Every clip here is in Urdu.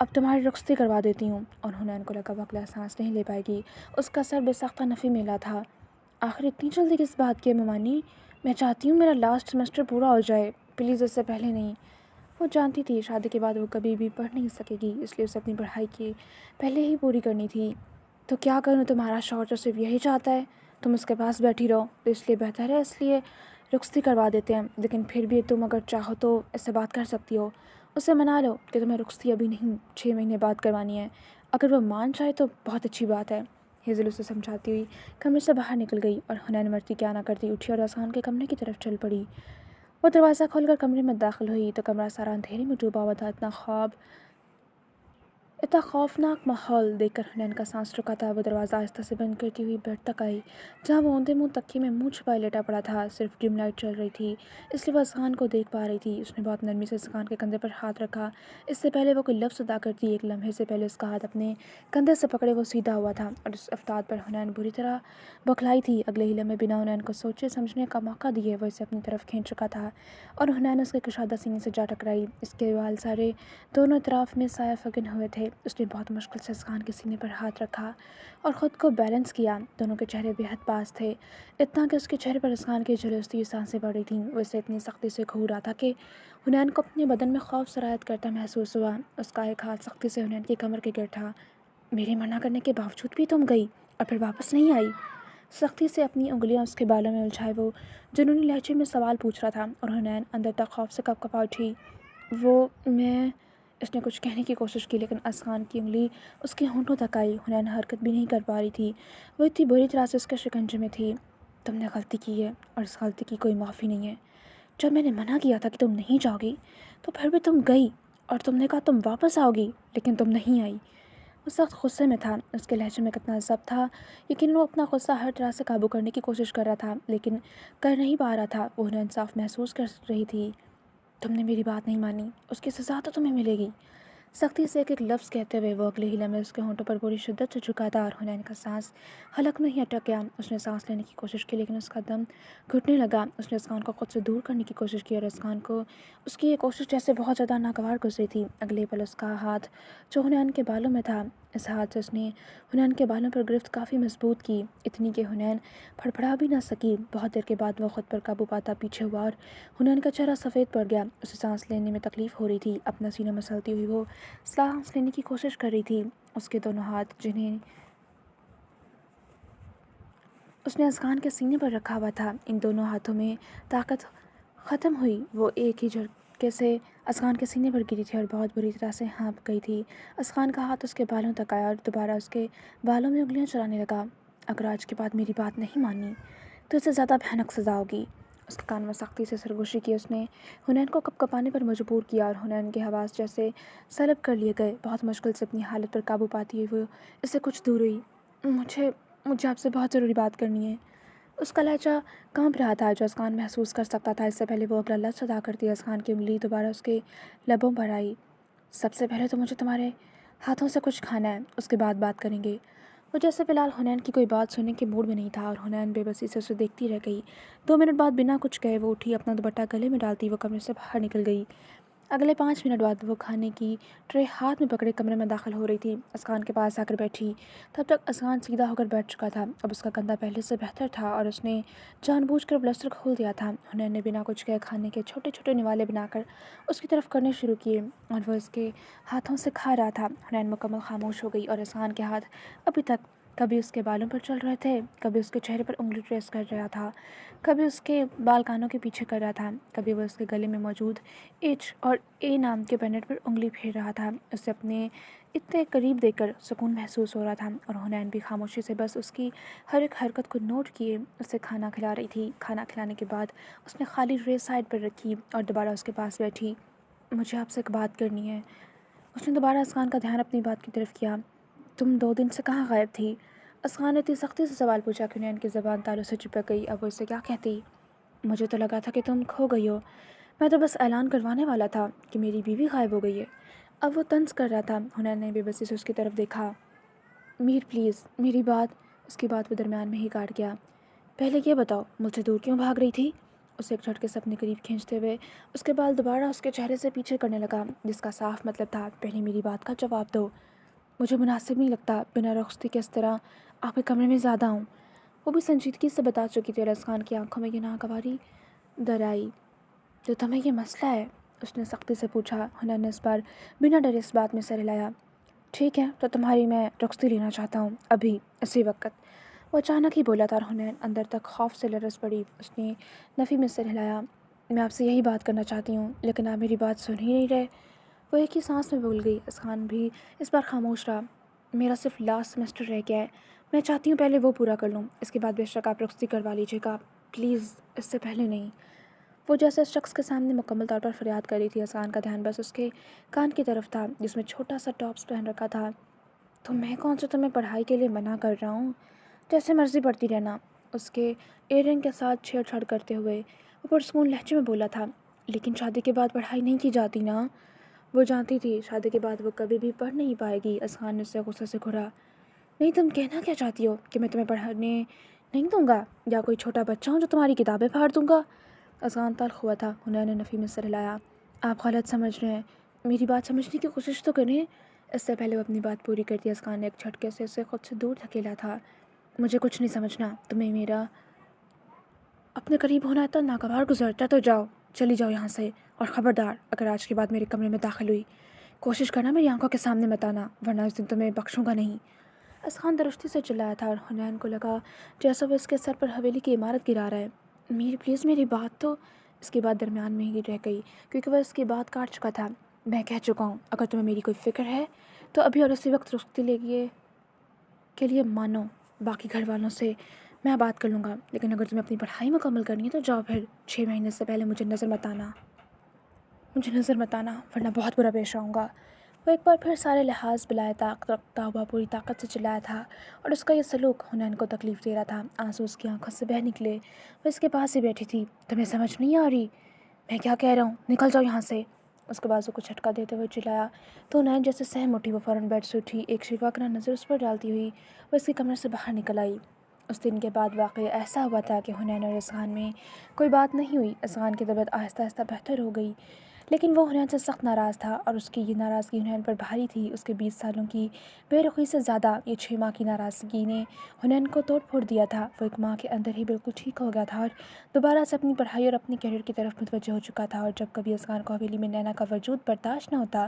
اب تمہاری رخصتی کروا دیتی ہوں۔ اور حنین کو لگا وہ اگلا سانس نہیں لے پائے گی، اس کا سر بے سختہ نفی میلا تھا۔ آخر اتنی جلدی کس بات کی ہے ممانی؟ میں چاہتی ہوں میرا لاسٹ سیمسٹر پورا ہو جائے، پلیز اس سے پہلے نہیں۔ وہ جانتی تھی شادی کے بعد وہ کبھی بھی پڑھ نہیں سکے گی، اس لیے اسے اپنی پڑھائی کی پہلے ہی پوری کرنی تھی۔ تو کیا کروں، تمہارا شوہر تو صرف یہی چاہتا ہے تم اس کے پاس بیٹھی رہو، تو اس لیے بہتر ہے اس لیے رخصتی کروا دیتے ہیں، لیکن پھر بھی تم اگر چاہو تو اس سے بات کر سکتی ہو، اسے منا لو کہ تمہیں رخصتی ابھی نہیں 6 مہینے بعد کروانی ہے، اگر وہ مان جائے تو بہت اچھی بات ہے۔ ہیزل اسے سمجھاتی ہوئی کمرے سے باہر نکل گئی اور حنین مرتی کیا نہ کرتی اٹھی اور اذہان کے کمرے کی طرف چل پڑی۔ وہ دروازہ کھول کر کمرے میں داخل ہوئی تو کمرہ سارا اندھیرے میں ڈوبا ہوا تھا۔ اتنا خوفناک ماحول دیکھ کر حنین کا سانس رکا تھا۔ وہ دروازہ آہستہ سے بند کرتی ہوئی بیڈ تک آئی جہاں وہ اوندے منہ تکیے میں منہ چھپائے لیٹا پڑا تھا، صرف ڈم لائٹ چل رہی تھی اس لیے وہ اذہان کو دیکھ پا رہی تھی۔ اس نے بہت نرمی سے اذہان کے کندھے پر ہاتھ رکھا، اس سے پہلے وہ کوئی لفظ ادا کرتی ایک لمحے سے پہلے اس کا ہاتھ اپنے کندھے سے پکڑے وہ سیدھا ہوا تھا اور اس افتاد پر حنین بری طرح بوکھلائی تھی۔ اگلے ہی لمحے بنا حنین کو سوچے سمجھنے کا موقع دیے وہ اسے اپنی طرف کھینچ چکا تھا اور حنین اس کے کشادہ سینے سے جا ٹکرائی۔ اس کے بال سارے دونوں اطراف میں سایہ فگن ہوئے تھے۔ اس نے بہت مشکل سے اذہان کے سینے پر ہاتھ رکھا اور خود کو بیلنس کیا۔ دونوں کے چہرے بے حد پاس تھے، اتنا کہ اس کے چہرے پر اذہان کی جھلستی ہوئی سانسیں پڑ رہی تھیں۔ وہ اسے اتنی سختی سے گھور رہا تھا کہ حنین کو اپنے بدن میں خوف سرایت کرتا محسوس ہوا۔ اس کا ایک ہاتھ سختی سے حنین کی کمر کے گر تھا۔ میرے منع کرنے کے باوجود بھی تم گئی اور پھر واپس نہیں آئی؟ سختی سے اپنی انگلیاں اس کے بالوں میں الجھائے وہ جنونی لہجے میں سوال پوچھ رہا تھا اور حنین اندر تک خوف سے کپ کپا اٹھی۔ میں اس نے کچھ کہنے کی کوشش کی لیکن اذہان کی انگلی اس کے ہونٹوں تک آئی۔ حنین حرکت بھی نہیں کر پا رہی تھی، وہ اتنی بری طرح سے اس کے شکنجے میں تھی۔ تم نے غلطی کی ہے اور اس غلطی کی کوئی معافی نہیں ہے۔ جب میں نے منع کیا تھا کہ تم نہیں جاؤ گی تو پھر بھی تم گئی اور تم نے کہا تم واپس آؤ گی لیکن تم نہیں آئی۔ وہ سخت غصے میں تھا، اس کے لہجے میں کتنا ضبط تھا، یقیناً وہ اپنا غصہ ہر طرح سے قابو کرنے کی کوشش کر رہا تھا لیکن کر نہیں پا رہا تھا۔ وہ ناانصاف محسوس کر رہی تھی۔ تم نے میری بات نہیں مانی، اس کی سزا تو تمہیں ملے گی۔ سختی سے ایک ایک لفظ کہتے ہوئے وہ اگلے ہی لمحے اس کے ہونٹوں پر پوری شدت سے جھکا تھا اور حنین کا سانس حلق میں ہی اٹک گیا۔ اس نے سانس لینے کی کوشش کی لیکن اس کا دم گھٹنے لگا۔ اس نے اذہان کو خود سے دور کرنے کی کوشش کی اور اذہان کو اس کی یہ کوشش جیسے بہت زیادہ ناگوار گزری تھی۔ اگلے پل اس کا ہاتھ جو حنین کے بالوں میں تھا، اس ہاتھ سے اس نے حنین کے بالوں پر گرفت کافی مضبوط کی، اتنی کہ حنین پھڑپڑا بھی نہ سکی۔ بہت دیر کے بعد وہ خود پر قابو پاتا پیچھے ہوا اور حنین کا چہرہ سفید پڑ گیا۔ اسے سانس لینے میں تکلیف ہو رہی تھی، اپنا سینہ مسلتی ہوئی وہ سانس لینے کی کوشش کر رہی تھی۔ اس کے دونوں ہاتھ جنہیں اس نے اذہان کے سینے پر رکھا ہوا تھا، ان دونوں ہاتھوں میں طاقت ختم ہوئی۔ وہ ایک ہی جھٹکے سے اذہان کے سینے پر گری تھی اور بہت بری طرح سے ہانپ گئی تھی۔ اذہان کا ہاتھ اس کے بالوں تک آیا اور دوبارہ اس کے بالوں میں انگلیاں چلانے لگا۔ اگر آج کے بعد میری بات نہیں مانی تو اس سے زیادہ بھیانک سزا ہوگی۔ اس کے کان میں سختی سے سرگوشی کی۔ اس نے حنین کو کپ کپانے پر مجبور کیا اور حنین کے حواس جیسے سلب کر لیے گئے۔ بہت مشکل سے اپنی حالت پر قابو پاتی ہوئی وہ اس سے کچھ دور ہوئی۔ مجھے آپ سے بہت ضروری بات کرنی ہے۔ اس کا لہجہ کانپ رہا تھا جو اذہان محسوس کر سکتا تھا۔ اس سے پہلے وہ اگلا لفظ ادا کرتی اذہان کی انگلی دوبارہ اس کے لبوں پر آئی۔ سب سے پہلے تو مجھے تمہارے ہاتھوں سے کچھ کھانا ہے، اس کے بعد بات کریں گے۔ وہ جیسے فی الحال حنین کی کوئی بات سننے کے موڈ میں نہیں تھا اور حنین بے بسی سے اسے دیکھتی رہ گئی۔ 2 منٹ بعد بنا کچھ کہے وہ اٹھی، اپنا دوپٹہ گلے میں ڈالتی وہ کمرے سے باہر نکل گئی۔ اگلے 5 منٹ بعد وہ کھانے کی ٹرے ہاتھ میں پکڑے کمرے میں داخل ہو رہی تھی۔ اذہان کے پاس آ کر بیٹھی، تب تک اذہان سیدھا ہو کر بیٹھ چکا تھا۔ اب اس کا کندھا پہلے سے بہتر تھا اور اس نے جان بوجھ کر بلسٹر کھول دیا تھا۔ حنین نے بنا کچھ کہے کھانے کے چھوٹے چھوٹے نوالے بنا کر اس کی طرف کرنے شروع کیے اور وہ اس کے ہاتھوں سے کھا رہا تھا۔ حنین مکمل خاموش ہو گئی اور اذہان کے ہاتھ ابھی تک کبھی اس کے بالوں پر چل رہے تھے، کبھی اس کے چہرے پر انگلی ٹریس کر رہا تھا، کبھی اس کے بال کانوں کے پیچھے کر رہا تھا، کبھی وہ اس کے گلے میں موجود ایچ اور اے نام کے بینڈ پر انگلی پھیر رہا تھا۔ اسے اپنے اتنے قریب دیکھ کر سکون محسوس ہو رہا تھا اور حنین بھی خاموشی سے بس اس کی ہر ایک حرکت کو نوٹ کیے اسے کھانا کھلا رہی تھی۔ کھانا کھلانے کے بعد اس نے خالی ٹرے سائڈ پر رکھی اور دوبارہ اس کے پاس بیٹھی۔ مجھے آپ سے ایک بات کرنی ہے۔ اس نے دوبارہ اذہان کا دھیان اپنی بات کی طرف کیا۔ تم 2 دن سے کہاں غائب تھی؟ اذہان نے اتنی سختی سے سوال پوچھا کہ حنین کی زبان تالوں سے چپک گئی۔ اب وہ اسے کیا کہتی؟ مجھے تو لگا تھا کہ تم کھو گئی ہو، میں تو بس اعلان کروانے والا تھا کہ میری بیوی غائب ہو گئی ہے۔ اب وہ طنز کر رہا تھا۔ حنین نے بے بسی سے اس کی طرف دیکھا۔ میر پلیز میری بات، اس کی بات وہ درمیان میں ہی کاٹ گیا۔ پہلے یہ بتاؤ مجھ سے دور کیوں بھاگ رہی تھی؟ اسے ایک جھٹکے سے اپنے قریب کھینچتے ہوئے اس کے بال دوبارہ اس کے چہرے سے پیچھے کرنے لگا، جس کا صاف مطلب تھا پہلے میری بات کا جواب دو، مجھے مناسب نہیں لگتا بنا رخصتی کے اس طرح آپ کے کمرے میں زیادہ ہوں۔ وہ بھی سنجیدگی سے بتا چکی تھی اور اسقان کی آنکھوں میں یہ ناگواری در آئی۔ تو تمہیں یہ مسئلہ ہے؟ اس نے سختی سے پوچھا۔ حنین نے اس بار بنا ڈرے اس بات میں سر ہلایا۔ ٹھیک ہے تو تمہاری میں رخصتی لینا چاہتا ہوں، ابھی اسی وقت۔ وہ اچانک ہی بولا تھا اور حنین اندر تک خوف سے لرز پڑی۔ اس نے نفی میں سر ہلایا۔ میں آپ سے یہی بات کرنا چاہتی ہوں لیکن آپ میری بات سن ہی نہیں رہے۔ وہ ایک ہی سانس میں بول گئی۔ اسقان بھی اس بار خاموش رہا۔ میرا صرف لاسٹ سیمسٹر رہ گیا ہے، میں چاہتی ہوں پہلے وہ پورا کر لوں، اس کے بعد بے شک آپ رخصتی کروا لیجیے گا، پلیز اس سے پہلے نہیں۔ وہ جیسے اس شخص کے سامنے مکمل طور پر فریاد کر رہی تھی۔ اسقان کا دھیان بس اس کے کان کی طرف تھا جس میں چھوٹا سا ٹاپس پہن رکھا تھا۔ تو میں کون سا تمہیں پڑھائی کے لیے منع کر رہا ہوں، جیسے مرضی پڑھتی رہنا۔ اس کے ایئر رنگ کے ساتھ چھیڑ چھاڑ کرتے ہوئے وہ پرسکون لہجے میں بولا تھا۔ لیکن شادی کے بعد پڑھائی نہیں کی جاتی نا۔ وہ جانتی تھی شادی کے بعد وہ کبھی بھی پڑھ نہیں پائے گی۔ اسقان نے اسے غصے سے گھورا۔ نہیں، تم کہنا کیا چاہتی ہو کہ میں تمہیں پڑھنے نہیں دوں گا یا کوئی چھوٹا بچہ ہوں جو تمہاری کتابیں پھاڑ دوں گا؟ اسقان تلخ ہوا تھا۔ حنین نے نفی میں سر ہلایا۔ آپ غلط سمجھ رہے ہیں، میری بات سمجھنے کی کوشش تو کریں۔ اس سے پہلے وہ اپنی بات پوری کرتی اسقان نے ایک جھٹکے سے اسے خود سے دور دھکیلا تھا۔ مجھے کچھ نہیں سمجھنا، تمہیں میرا اپنے قریب ہونا اتنا ناگوار گزرتا تو جاؤ، چلی جاؤ یہاں سے، اور خبردار اگر آج کے بعد میرے کمرے میں داخل ہوئی کوشش کرنا میری آنکھوں کے سامنے مت آنا، ورنہ اس دن تمہیں بخشوں گا نہیں۔ اسقان درستی سے چلایا تھا اور حنین کو لگا جیسا وہ اس کے سر پر حویلی کی عمارت گرا رہا ہے۔ پلیز میری بات تو۔ اس کی بات درمیان میں ہی رہ گئی کیونکہ وہ اس کی بات کاٹ چکا تھا۔ میں کہہ چکا ہوں اگر تمہیں میری کوئی فکر ہے تو ابھی اور اسی وقت رخصتی کے لیے مانو، باقی گھر والوں سے میں بات کر لوں گا، لیکن اگر تمہیں اپنی پڑھائی مکمل کرنی ہے تو جاؤ، پھر 6 مہینے سے پہلے مجھے نظر مت آنا ورنہ بہت برا پیش آؤں گا۔ وہ ایک بار پھر سارے لحاظ بلائے طاقت رکھتا ہوا پوری طاقت سے چلایا تھا اور اس کا یہ سلوک حنین کو تکلیف دے رہا تھا۔ آنسو اس کی آنکھوں سے بہہ نکلے۔ وہ اس کے پاس ہی بیٹھی تھی۔ تمہیں سمجھ نہیں آ رہی میں کیا کہہ رہا ہوں؟ نکل جاؤ یہاں سے۔ اس کے بازو کو جھٹکا دیتے ہوئے چلایا تو حنین جیسے سہم اٹھی۔ وہ فوراً بیڈ سے اٹھی، ایک شفاکنہ نظر اس پر ڈالتی ہوئی وہ اس کے کمرے سے باہر نکل آئی۔ اس دن کے بعد واقعہ ایسا ہوا تھا کہ حنین اور اسقان میں کوئی بات نہیں ہوئی۔ اسقان کی طبیعت آہستہ آہستہ بہتر ہو گئی لیکن وہ حنین سے سخت ناراض تھا اور اس کی یہ ناراضگی حنین پر بھاری تھی۔ اس کے 20 سالوں کی بے رخی سے زیادہ یہ 6 ماہ کی ناراضگی نے حنین کو توڑ پھوڑ دیا تھا۔ وہ ایک ماہ کے اندر ہی بالکل ٹھیک ہو گیا تھا اور دوبارہ سے اپنی پڑھائی اور اپنے کیریئر کی طرف متوجہ ہو چکا تھا۔ اور جب کبھی اسقان کو حویلی میں نینا کا وجود برداشت نہ ہوتا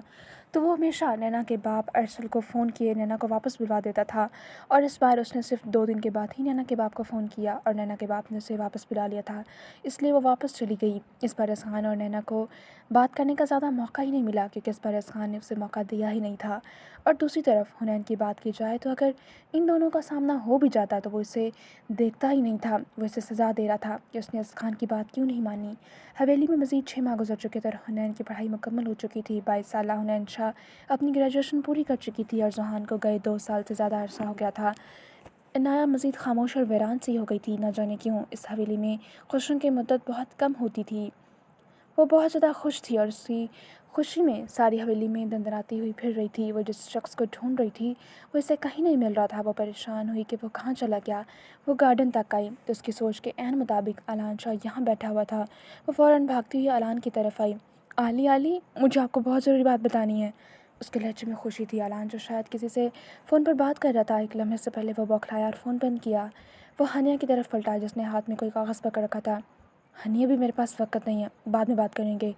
تو وہ ہمیشہ نینا کے باپ ارسل کو فون کیے نینا کو واپس بلوا دیتا تھا، اور اس بار اس نے صرف 2 دن کے بعد ہی نینا کے باپ کو فون کیا اور نینا کے باپ نے اسے واپس بلا لیا تھا، اس لیے وہ واپس چلی گئی۔ اس بار اسقان اور نینا کو بات کرنے کا زیادہ موقع ہی نہیں ملا کیونکہ اس بار اسقان نے اسے موقع دیا ہی نہیں تھا، اور دوسری طرف حنین کی بات کی جائے تو اگر ان دونوں کا سامنا ہو بھی جاتا تو وہ اسے دیکھتا ہی نہیں تھا۔ وہ اسے سزا دے رہا تھا کہ اس نے اسقان کی بات کیوں نہیں مانی۔ حویلی میں مزید 6 ماہ گزر چکے تھے اور حنین کی پڑھائی مکمل ہو چکی تھی۔ 22 سالہ حنین شاہ اپنی گریجویشن پوری کر چکی تھی اور ذوحان کو گئے 2 سال سے زیادہ عرصہ ہو گیا تھا۔ عنایہ مزید خاموش اور ویران سی ہو گئی تھی۔ نہ جانے کیوں اس حویلی میں خوشیوں کی مدت بہت کم ہوتی تھی۔ وہ بہت زیادہ خوش تھی اور اسی خوشی میں ساری حویلی میں دندناتی ہوئی پھر رہی تھی۔ وہ جس شخص کو ڈھونڈ رہی تھی وہ اسے کہیں نہیں مل رہا تھا۔ وہ پریشان ہوئی کہ وہ کہاں چلا گیا۔ وہ گارڈن تک آئی تو اس کی سوچ کے عین مطابق علان شاہ یہاں بیٹھا ہوا تھا۔ وہ فوراً بھاگتی ہوئی علان کی طرف آئی۔ علی، مجھے آپ کو بہت ضروری بات بتانی ہے۔ اس کے لہجے میں خوشی تھی۔ علان جو شاید کسی سے فون پر بات کر رہا تھا، ایک لمحے سے پہلے وہ بوکھلایا اور فون بند کیا۔ وہ ہانیہ کی طرف پلٹا جس نے ہاتھ میں کوئی کاغذ پکڑ رکھا تھا۔ ہانیہ بھی میرے پاس وقت نہیں ہے، بعد میں بات کریں گے،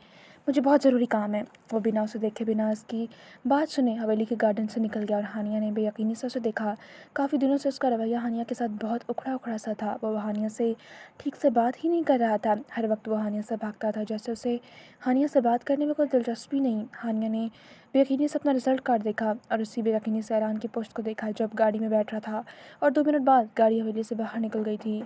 مجھے بہت ضروری کام ہے۔ وہ بنا اسے دیکھے بنا اس کی بات سنے حویلی کے گارڈن سے نکل گیا اور ہانیہ نے بے یقینی سے اسے دیکھا۔ کافی دنوں سے اس کا رویہ ہانیہ کے ساتھ بہت اکھڑا سا تھا۔ وہ ہانیہ سے ٹھیک سے بات ہی نہیں کر رہا تھا، ہر وقت وہ ہانیہ سے بھاگتا تھا جیسے اسے ہانیہ سے بات کرنے میں کوئی دلچسپی نہیں۔ ہانیہ نے بے یقینی سے اپنا رزلٹ کارڈ دیکھا اور اسی بے یقینی سے علان کی پوسٹ کو دیکھا جب گاڑی میں بیٹھ رہا تھا اور 2 منٹ بعد گاڑی حویلی سے باہر نکل گئی تھی۔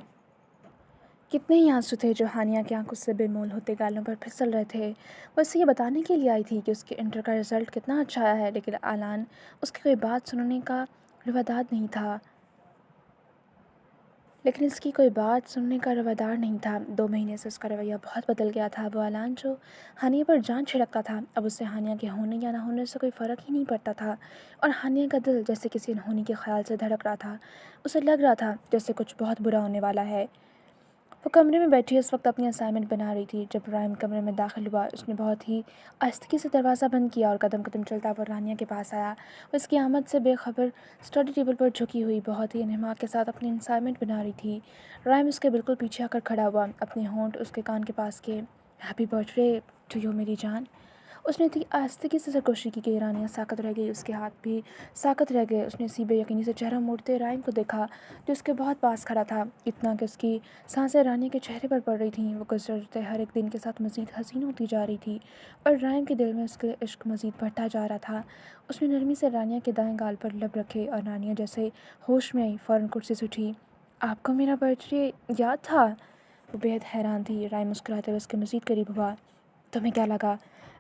کتنے ہی آنسو تھے جو ہانیہ کی آنکھوں سے بے مول ہوتے گالوں پر پھسل رہے تھے۔ وہ اسے یہ بتانے کے لیے آئی تھی کہ اس کے انٹر کا رزلٹ کتنا اچھا آیا ہے، لیکن علان اس کی کوئی بات سننے کا روادار نہیں تھا۔ 2 مہینے سے اس کا رویہ بہت بدل گیا تھا۔ وہ علان جو ہانیہ پر جان چھڑکتا تھا اب اسے ہانیہ کے ہونے یا نہ ہونے سے کوئی فرق ہی نہیں پڑتا تھا، اور ہانیہ کا دل جیسے کسی انہونی کے خیال سے دھڑک رہا تھا۔ اسے لگ رہا تھا جیسے کچھ بہت برا ہونے والا ہے۔ وہ کمرے میں بیٹھی اس وقت اپنی اسائنمنٹ بنا رہی تھی جب رائم کمرے میں داخل ہوا۔ اس نے بہت ہی آہستگی سے دروازہ بند کیا اور قدم قدم چلتا وہ رانیہ کے پاس آیا۔ وہ اس کی آمد سے بے خبر اسٹڈی ٹیبل پر جھکی ہوئی بہت ہی انہماک کے ساتھ اپنی اسائنمنٹ بنا رہی تھی۔ رائم اس کے بالکل پیچھے آ کر کھڑا ہوا، اپنے ہونٹ اس کے کان کے پاس کیے۔ Happy birthday to you میری جان، اس نے اتنی آہستگی سے سرگوشی کی کہ رانیہ ساکت رہ گئی، اس کے ہاتھ بھی ساکت رہ گئے۔ اس نے اسی بے یقینی سے چہرہ موڑتے رائم کو دیکھا جو اس کے بہت پاس کھڑا تھا، اتنا کہ اس کی سانسیں رانیہ کے چہرے پر پڑ رہی تھیں۔ وہ گزرتے ہر ایک دن کے ساتھ مزید حسین ہوتی جا رہی تھی اور رائم کے دل میں اس کے عشق مزید بڑھتا جا رہا تھا۔ اس نے نرمی سے رانیہ کے دائیں گال پر لب رکھے اور رانیہ جیسے ہوش میں آئی فوراً کرسی سے اٹھی۔ آپ کو میرا برتھ ڈے یاد تھا؟ وہ بے حد حیران تھی۔ رائم مسکراتے ہوئے اس کے مزید قریب ہوا۔ تمہیں کیا لگا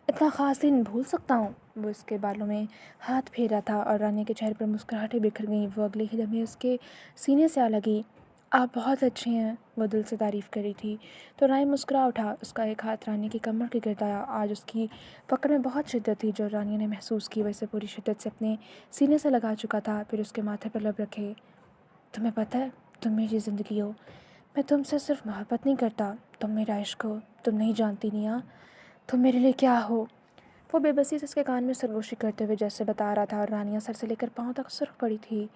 اتنا خاص دن بھول سکتا ہوں؟ وہ اس کے بالوں میں ہاتھ پھیر رہا تھا اور رانیہ کے چہرے پر مسکراہٹیں بکھر گئیں۔ وہ اگلے ہی لمحے اس کے سینے سے آ لگی۔ آپ بہت اچھے ہیں، وہ دل سے تعریف کر رہی تھی تو رائم مسکرا اٹھا۔ اس کا ایک ہاتھ رانیہ کی کمر کے گرد آیا۔ آج اس کی پکڑ میں بہت شدت تھی جو رانیہ نے محسوس کی۔ وہ اسے پوری شدت سے اپنے سینے سے لگا چکا تھا، پھر اس کے ماتھے پر لب رکھے۔ تمہیں پتہ ہے تم میری زندگی ہو، میں تم سے صرف محبت نہیں کرتا، تم میرا عشق ہو، تم نہیں جانتی نیا تم میرے لیے کیا ہو۔ وہ بے بسی سے اس کے کان میں سرگوشی کرتے ہوئے جیسے بتا رہا تھا اور رانیہ سر سے لے کر پاؤں تک سرخ پڑی تھی۔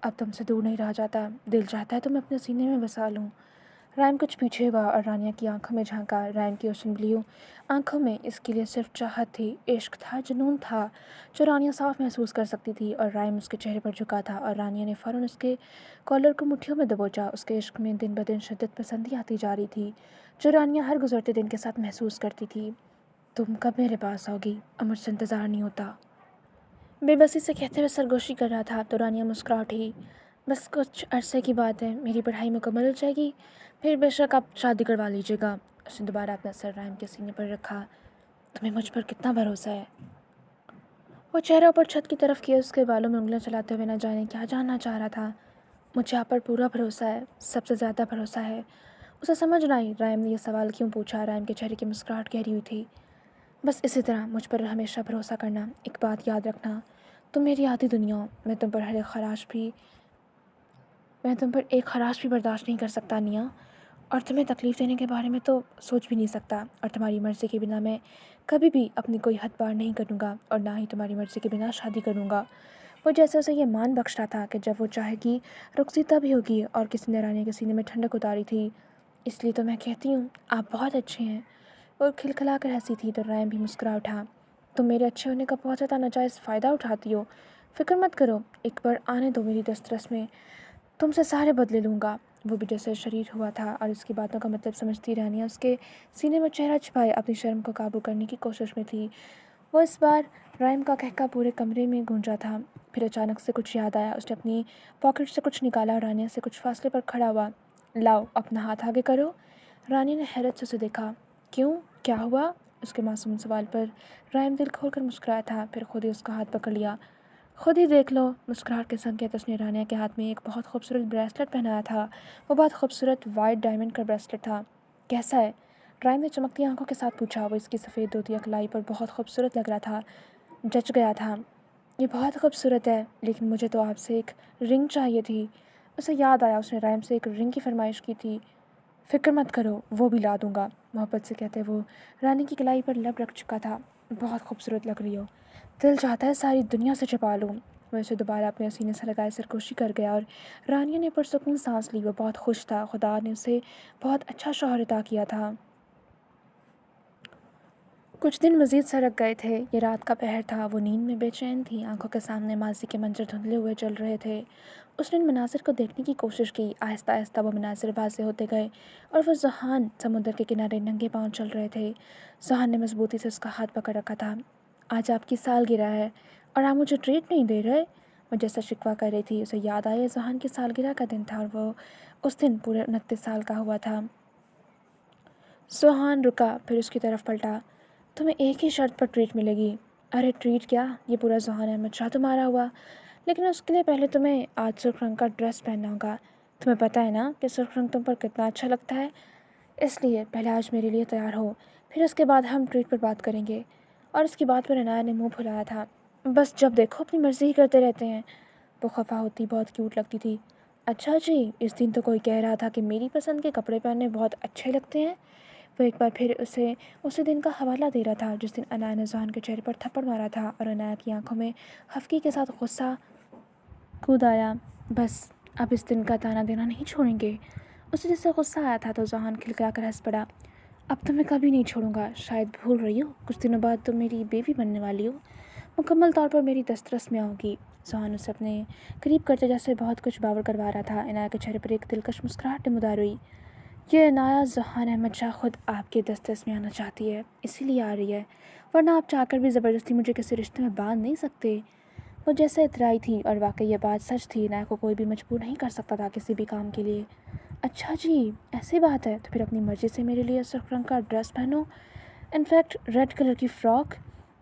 اب تم سے دور نہیں رہا جاتا، دل چاہتا ہے تمہیں اپنے سینے میں بسا لوں۔ رائم کچھ پیچھے ہوا اور رانیہ کی آنکھوں میں جھانکا۔ رائم کی اوشن بلیو آنکھوں میں اس کے لیے صرف چاہت تھی، عشق تھا، جنون تھا جو رانیہ صاف محسوس کر سکتی تھی۔ اور رائم اس کے چہرے پر جھکا تھا اور رانیہ نے فوراً اس کے کالر کو مٹھیوں میں دبوچا۔ اس کے عشق میں دن بدن شدت پسندی آتی جا رہی تھی جو رانیہ ہر گزرتے دن کے ساتھ محسوس کرتی تھی۔ تم کب میرے پاس آؤگی؟ اب مجھ سے انتظار نہیں ہوتا، بے بسی سے کہتے ہوئے سرگوشی کر رہا تھا تو رانیہ مسکرا اٹھی۔ بس کچھ عرصے کی بات ہے، میری پڑھائی مکمل ہو جائے گی، پھر بے شک آپ شادی کروا لیجیے گا۔ اس نے دوبارہ اپنا سر رائم کے سینے پر رکھا۔ تمہیں مجھ پر کتنا بھروسہ ہے؟ وہ چہرہ اوپر چھت کی طرف کیے اس کے بالوں میں انگلیاں چلاتے ہوئے نہ جانے کیا جاننا چاہ رہا تھا۔ مجھے آپ پر پورا بھروسہ ہے، سب سے زیادہ بھروسہ ہے۔ اسے سمجھ نہ آئی رائم نے یہ سوال کیوں پوچھا۔ رائم کے چہرے کی مسکراہٹ گہری ہوئی تھی۔ بس اسی طرح مجھ پر ہمیشہ بھروسہ کرنا۔ ایک بات یاد رکھنا، تم میری آدھی دنیا ہو، میں تم پر ایک خراش بھی برداشت نہیں کر سکتا نیا، اور تمہیں تکلیف دینے کے بارے میں تو سوچ بھی نہیں سکتا، اور تمہاری مرضی کے بنا میں کبھی بھی اپنی کوئی حد پار نہیں کروں گا اور نہ ہی تمہاری مرضی کے بنا شادی کروں گا۔ وہ جیسے اسے یہ مان بخش رہا تھا کہ جب وہ چاہے گی رخصتی تب ہی ہوگی، اور کسی نے رانیہ کے سینے میں ٹھنڈک اتاری تھی۔ اس لیے تو میں کہتی ہوں آپ بہت اچھے ہیں۔ وہ کھلکھلا کر ہنسی تھی تو رائم بھی مسکرا اٹھا۔ تم میرے اچھے ہونے کا بہت زیادہ ناجائز فائدہ اٹھاتی ہو، فکر مت کرو، ایک بار آنے دو میری دسترس میں، تم سے سارے بدلے لوں گا۔ وہ بھی جیسے شریر ہوا تھا اور اس کی باتوں کا مطلب سمجھتی رانیہ اس کے سینے میں چہرہ چھپائے اپنی شرم کو قابو کرنے کی کوشش میں تھی۔ وہ اس بار رائم کا کہکا پورے کمرے میں گونجا تھا۔ پھر اچانک سے کچھ یاد آیا، اس نے اپنی پاکٹ سے کچھ نکالا اور رانیہ سے کچھ فاصلے پر کھڑا ہوا۔ لاؤ اپنا ہاتھ آگے کرو۔ رانیہ نے حیرت سے اسے دیکھا۔ کیوں، کیا ہوا؟ اس کے معصوم سوال پر رائم دل کھول کر مسکرایا تھا، پھر خود ہی اس کا ہاتھ پکڑ لیا۔ خود ہی دیکھ لو، مسکراہٹ کے سنکیت اس نے رانیہ کے ہاتھ میں ایک بہت خوبصورت بریسلٹ پہنایا تھا۔ وہ بہت خوبصورت وائٹ ڈائمنڈ کا بریسلٹ تھا۔ کیسا ہے؟ رائم نے چمکتی آنکھوں کے ساتھ پوچھا۔ وہ اس کی سفید دھوتیا کلائی پر بہت خوبصورت لگ رہا تھا، جچ گیا تھا۔ یہ بہت خوبصورت ہے، لیکن مجھے تو آپ سے ایک رنگ چاہیے تھی۔ اسے یاد آیا اس نے رائم سے ایک رنگ کی فرمائش کی تھی۔ فکر مت کرو، وہ بھی لا دوں گا، محبت سے کہتے وہ رانی کی کلائی پر لب رکھ چکا تھا۔ بہت خوبصورت لگ رہی ہو، دل چاہتا ہے ساری دنیا سے چھپا لوں۔ وہ اسے دوبارہ اپنے سینے سے لگائے سرگوشی کر گیا اور رانیہ نے پرسکون سانس لی۔ وہ بہت خوش تھا، خدا نے اسے بہت اچھا شوہر عطا کیا تھا۔ کچھ دن مزید سرک گئے تھے۔ یہ رات کا پہر تھا، وہ نیند میں بے چین تھی، آنکھوں کے سامنے ماضی کے منظر دھندلے ہوئے چل رہے تھے۔ اس نے ان مناظر کو دیکھنے کی کوشش کی، آہستہ آہستہ وہ مناظر واضح ہوتے گئے اور وہ ذہان سمندر کے کنارے ننگے پاؤں چل رہے تھے۔ ذہان نے مضبوطی سے اس کا ہاتھ پکڑ رکھا تھا۔ آج آپ کی سالگرہ ہے اور آپ مجھے ٹریٹ نہیں دے رہے، وہ جیسا شکوہ کر رہی تھی۔ اسے یاد آیا ذہان کی سالگرہ کا دن تھا اور وہ اس دن پورے 29 سال کا ہوا تھا۔ ذہان رکا، پھر اس کی طرف پلٹا۔ تمہیں ایک ہی شرط پر ٹریٹ ملے گی۔ ارے ٹریٹ کیا؟ یہ پورا ذہان احمد شاہ تمہارا ہوا، لیکن اس کے لیے پہلے تمہیں آج سرخ رنگ کا ڈریس پہننا ہوگا۔ تمہیں پتہ ہے نا کہ سرخ رنگ تم پر کتنا اچھا لگتا ہے، اس لیے پہلے آج میرے لیے تیار ہو، پھر اس کے بعد ہم ٹریٹ پر بات کریں گے۔ اور اس کی بات پر عنایہ نے منہ پھلایا تھا۔ بس جب دیکھو اپنی مرضی ہی کرتے رہتے ہیں۔ وہ خفا ہوتی بہت کیوٹ لگتی تھی۔ اچھا جی، اس دن تو کوئی کہہ رہا تھا کہ میری پسند کے کپڑے پہننے بہت اچھے لگتے ہیں۔ وہ ایک بار پھر اسے اسی دن کا حوالہ دے رہا تھا جس دن عنایا نے ذہان کے چہرے پر تھپڑ مارا تھا اور عنایا کی آنکھوں میں خفگی کے ساتھ غصہ کود آیا۔ بس اب اس دن کا تانا دینا نہیں چھوڑیں گے۔ اسے جس سے غصہ آیا تھا تو ذہان کھلکھلا کر ہنس پڑا۔ اب تو میں کبھی نہیں چھوڑوں گا، شاید بھول رہی ہو کچھ دنوں بعد تم میری بیوی بننے والی ہو، مکمل طور پر میری دسترس میں ہوگی۔ ذہان اسے اپنے قریب کرتے جیسے بہت کچھ باور کروا رہا تھا۔ عنایا کے چہرے پر ایک دلکش مسکراہٹ نمودار ہوئی۔ یہ عنایا ذہان احمد شاہ خود آپ کے دسترس میں آنا چاہتی ہے، اسی لیے آ رہی ہے، ورنہ آپ چاہ کر بھی زبردستی مجھے کسی رشتے میں باندھ نہیں سکتے۔ وہ جیسے اترائی تھی اور واقعی یہ بات سچ تھی، عنایا کو کوئی بھی مجبور نہیں کر سکتا تھا کسی بھی کام کے لیے۔ اچھا جی، ایسی بات ہے تو پھر اپنی مرضی سے میرے لیے سرخ رنگ کا ڈریس پہنو، انفیکٹ ریڈ کلر کی فراک،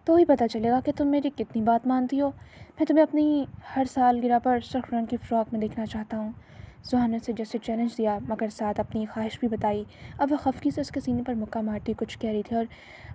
تو ہی پتہ چلے گا کہ تم میری کتنی بات مانتی ہو۔ میں تمہیں اپنی ہر سالگرہ پر سرخ رنگ کی فراک میں دیکھنا چاہتا ہوں۔ ذہان نے اسے جیسے چیلنج دیا مگر ساتھ اپنی خواہش بھی بتائی۔ اب وہ خفگی سے اس کے سینے پر مکہ مارتی کچھ کہہ رہی تھی اور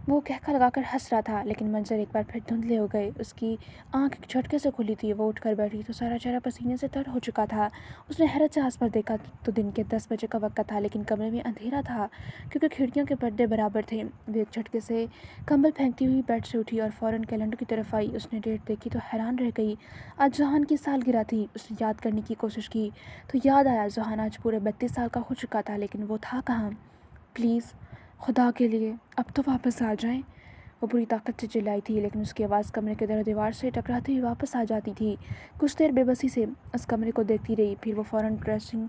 وہ کہکا لگا کر ہنس رہا تھا، لیکن منظر ایک بار پھر دھندلے ہو گئے۔ اس کی آنکھ ایک جھٹکے سے کھلی تھی، وہ اٹھ کر بیٹھی تو سارا چہرہ پسینے سے تر ہو چکا تھا۔ اس نے حیرت سے آس پاس دیکھا تو دن کے 10 بجے کا وقت تھا، لیکن کمرے میں اندھیرا تھا کیونکہ کھڑکیوں کے پردے برابر تھے۔ وہ ایک جھٹکے سے کمبل پھینکتی ہوئی بیڈ سے اٹھی اور فوراً کیلنڈر کی طرف آئی۔ اس نے ڈیٹ دیکھی تو حیران رہ گئی۔ آج ذہان کی سالگرہ تھی۔ اس نے یاد کرنے کی کوشش کی تو یاد آیا ذہان آج پورے 32 سال کا ہو چکا تھا، لیکن وہ تھا کہاں؟ پلیز خدا کے لیے اب تو واپس آ جائیں، وہ پوری طاقت سے چلائی تھی، لیکن اس کی آواز کمرے کے در و دیوار سے ٹکراتی ہوئی واپس آ جاتی تھی۔ کچھ دیر بے بسی سے اس کمرے کو دیکھتی رہی، پھر وہ فوراً ڈریسنگ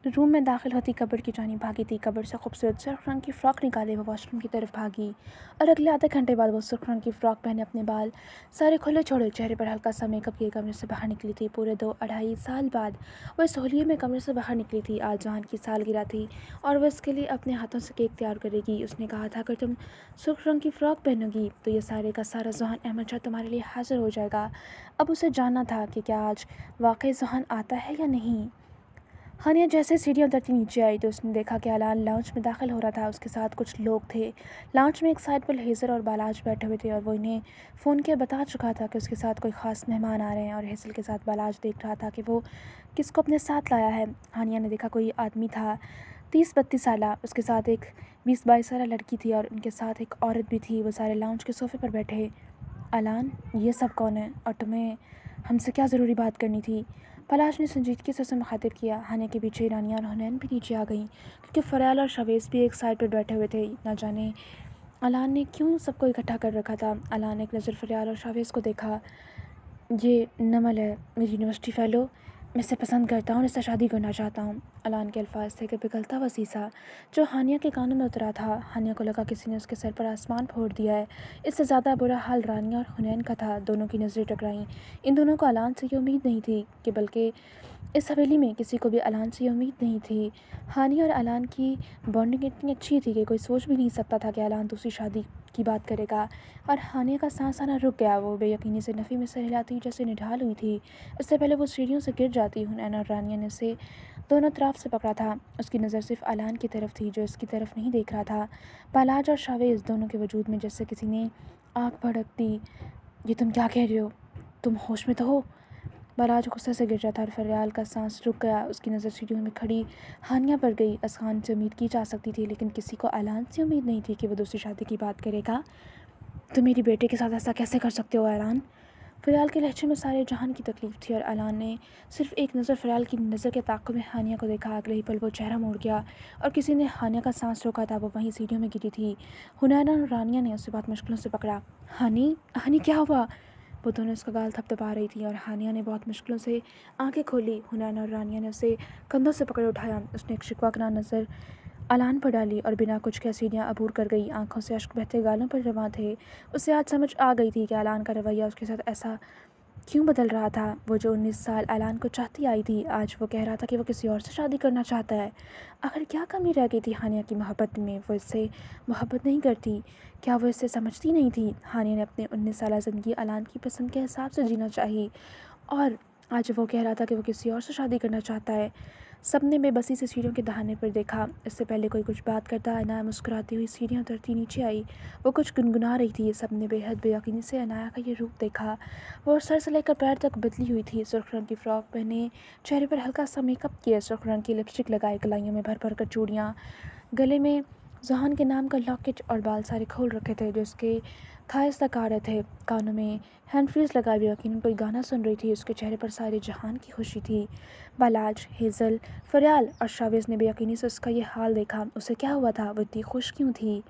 روم میں داخل ہوتی کبرڈ کی جانب بھاگی تھی۔ کبرڈ سے خوبصورت سرخ رنگ کی فراک نکالے وہ واش روم کی طرف بھاگی اور اگلے آدھے گھنٹے بعد وہ سرخ رنگ کی فراک پہنے اپنے بال سارے کھلے چھوڑے چہرے پر ہلکا سا میک اپ کیے کمرے سے باہر نکلی تھی۔ پورے 2 سال بعد وہ اس ہولیے میں کمرے سے باہر نکلی تھی۔ آج ذہان کی سالگرہ تھی اور وہ اس کے لیے اپنے ہاتھوں سے کیک تیار کرے گی۔ اس نے کہا تھا اگر تم سرخ رنگ کی فراک پہنو گی تو یہ سارے کا سارا ذہان احمد شاہ تمہارے لیے حاضر ہو جائے گا۔ اب اسے جاننا تھا کہ کیا آج واقعی ذہان آتا ہے یا نہیں۔ ہانیہ جیسے سیڑھیاں اترتی نیچے آئی تو اس نے دیکھا کہ اعلان لاؤنج میں داخل ہو رہا تھا۔ اس کے ساتھ کچھ لوگ تھے۔ لاؤنج میں ایک سائڈ پر ہیزل اور بالاج بیٹھے ہوئے تھے اور وہ انہیں فون کے بتا چکا تھا کہ اس کے ساتھ کوئی خاص مہمان آ رہے ہیں، اور ہیزل کے ساتھ بالاج دیکھ رہا تھا کہ وہ کس کو اپنے ساتھ لایا ہے۔ ہانیہ نے دیکھا کوئی آدمی تھا 30-32 سالہ، اس کے ساتھ ایک 20-22 سالہ لڑکی تھی اور ان کے ساتھ ایک عورت بھی تھی۔ وہ سارے لاؤنج کے صوفے پر بیٹھے۔ اعلان، یہ سب کون ہے اور تمہیں ہم سے کیا ضروری بات کرنی تھی؟ پلاش نے سنجیدگی سے اسے مخاطب کیا۔ ہانیہ کے پیچھے رانیہ اور حنین بھی نیچے آ گئیں کیونکہ فریال اور شاویز بھی ایک سائڈ پر بیٹھے ہوئے تھے۔ نہ جانے اعلان نے کیوں سب کو اکٹھا کر رکھا تھا۔ اعلان نے ایک نظر فریال اور شاویز کو دیکھا۔ یہ نمل ہے، میری یونیورسٹی فیلو، میں اسے پسند کرتا ہوں اور اس سے شادی کرنا چاہتا ہوں۔ اعلان کے الفاظ تھے کہ پگھلتا ہوا سیسا جو ہانیہ کے کانوں میں اترا تھا۔ ہانیہ کو لگا کسی نے اس کے سر پر آسمان پھوڑ دیا ہے۔ اس سے زیادہ برا حال رانیہ اور حنین کا تھا۔ دونوں کی نظریں ٹکرائیں۔ ان دونوں کو اعلان سے یہ امید نہیں تھی کہ بلکہ اس حویلی میں کسی کو بھی اعلان سے یہ امید نہیں تھی۔ ہانیہ اور اعلان کی بانڈنگ اتنی اچھی تھی کہ کوئی سوچ بھی نہیں سکتا تھا کہ اعلان دوسری شادی کی بات کرے گا، اور ہانیہ کا سانس آنا رک گیا۔ وہ بے یقینی سے نفی میں سر ہلاتی جیسے نڈھال ہوئی تھی۔ اس سے پہلے وہ سیڑھیوں سے گر جاتی۔ حنین اور رانیہ نے اسے دونوں طرف سے پکڑا تھا۔ اس کی نظر صرف اعلان کی طرف تھی جو اس کی طرف نہیں دیکھ رہا تھا۔ بالاج اور شاویز دونوں کے وجود میں جیسے کسی نے آگ بھڑک دی۔ یہ تم کیا کہہ رہے ہو؟ تم ہوش میں تو ہو؟ بالاج غصے سے گر جا تھا اور فریال کا سانس رک گیا۔ اس کی نظر سیڑھیوں میں کھڑی ہانیہ پر گئی۔ اسخان سے امید کی جا سکتی تھی لیکن کسی کو اعلان سے امید نہیں تھی کہ وہ دوسری شادی کی بات کرے گا۔ تم میری بیٹے کے ساتھ ایسا کیسے کر سکتے ہو اعلان؟ فریال کے لہجے میں سارے جہان کی تکلیف تھی، اور اعلان نے صرف ایک نظر فریال کی نظر کے تعاقب میں ہانیہ کو دیکھا۔ اگلے ہی پل وہ چہرہ موڑ گیا اور کسی نے ہانیہ کا سانس روکا تھا۔ وہ وہیں سیڑھیوں میں گری تھی۔ حنین اور رانیہ نے اسے بہت مشکلوں سے پکڑا۔ ہانی کیا ہوا؟ وہ دونوں اس کا گال تھپتھپا رہی تھیں اور ہانیہ نے بہت مشکلوں سے آنکھیں کھولی۔ حنین اور رانیہ نے اسے کندھوں سے پکڑ اٹھایا۔ اس نے ایک شکوہ کناں نظر اعلان پر ڈالی اور بنا کچھ کہے سیڑھیاں عبور کر گئی۔ آنکھوں سے اشک بہتے گالوں پر رواں تھے۔ اسے آج سمجھ آ گئی تھی کہ اعلان کا رویہ اس کے ساتھ ایسا کیوں بدل رہا تھا۔ وہ جو 19 سال اعلان کو چاہتی آئی تھی، آج وہ کہہ رہا تھا کہ وہ کسی اور سے شادی کرنا چاہتا ہے۔ آخر کیا کمی رہ گئی تھی ہانیہ کی محبت میں؟ وہ اس سے محبت نہیں کرتی؟ کیا وہ اسے سمجھتی نہیں تھی؟ ہانیہ نے اپنے 19 سالہ زندگی اعلان کی پسند کے حساب سے جینا چاہی اور آج وہ کہہ رہا تھا کہ وہ کسی اور سے شادی کرنا چاہتا ہے۔ سب نے بے بسی سے سیڑھیوں کے دہانے پر دیکھا۔ اس سے پہلے کوئی کچھ بات کرتا، عنایا مسکراتی ہوئی سیڑھیاں اترتی نیچے آئی۔ وہ کچھ گنگنا رہی تھی۔ سب نے بے حد بے یقینی سے عنایا کا یہ روپ دیکھا۔ وہ سر سے لے کر پیر تک بدلی ہوئی تھی۔ سرخ رنگ کی فراک پہنے، چہرے پر ہلکا سا میک اپ کیے، سرخ رنگ کی لپسٹک لگائے، کلائیوں میں بھر بھر کر چوڑیاں، گلے میں ذوحان کے نام کا لاکٹ، اور بال سارے کھول رکھے تھے جو اس کے خاص تک آ رہے تھے۔ کانوں میں ہینڈ فریز لگائے ہوئے یقیناً کوئی گانا سن رہی تھی۔ اس کے چہرے پر سارے جہان کی خوشی تھی۔ بالاج، ہیزل، فریال اور شاویز نے بے یقینی سے اس کا یہ حال دیکھا۔ اسے کیا ہوا تھا؟ وہ اتنی خوش کیوں تھی؟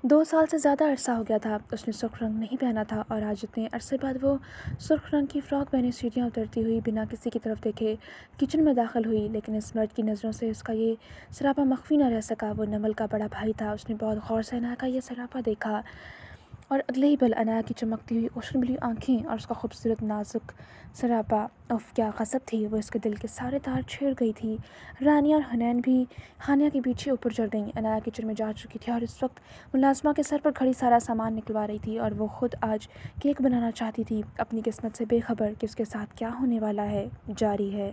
2 سال سے زیادہ عرصہ ہو گیا تھا اس نے سرخ رنگ نہیں پہنا تھا، اور آج اتنے عرصے بعد وہ سرخ رنگ کی فراک پہنے سیڑھیاں اترتی ہوئی بنا کسی کی طرف دیکھے کچن میں داخل ہوئی۔ لیکن اس مرد کی نظروں سے اس کا یہ سراپا مخفی نہ رہ سکا۔ وہ نمل کا بڑا بھائی تھا۔ اس نے بہت غور سے عنایا کا یہ سراپا دیکھا، اور اگلے ہی پل عنایا کی چمکتی ہوئی اوشن بلیو آنکھیں اور اس کا خوبصورت نازک سراپا، اف کیا غضب تھی! وہ اس کے دل کے سارے تار چھیڑ گئی تھی۔ رانیہ اور حنین بھی ہانیہ کے پیچھے اوپر چڑھ گئیں۔ عنایا کچن میں جا چکی تھی اور اس وقت ملازمہ کے سر پر کھڑی سارا سامان نکلوا رہی تھی، اور وہ خود آج کیک بنانا چاہتی تھی، اپنی قسمت سے بے خبر کہ اس کے ساتھ کیا ہونے والا ہے۔ جاری ہے۔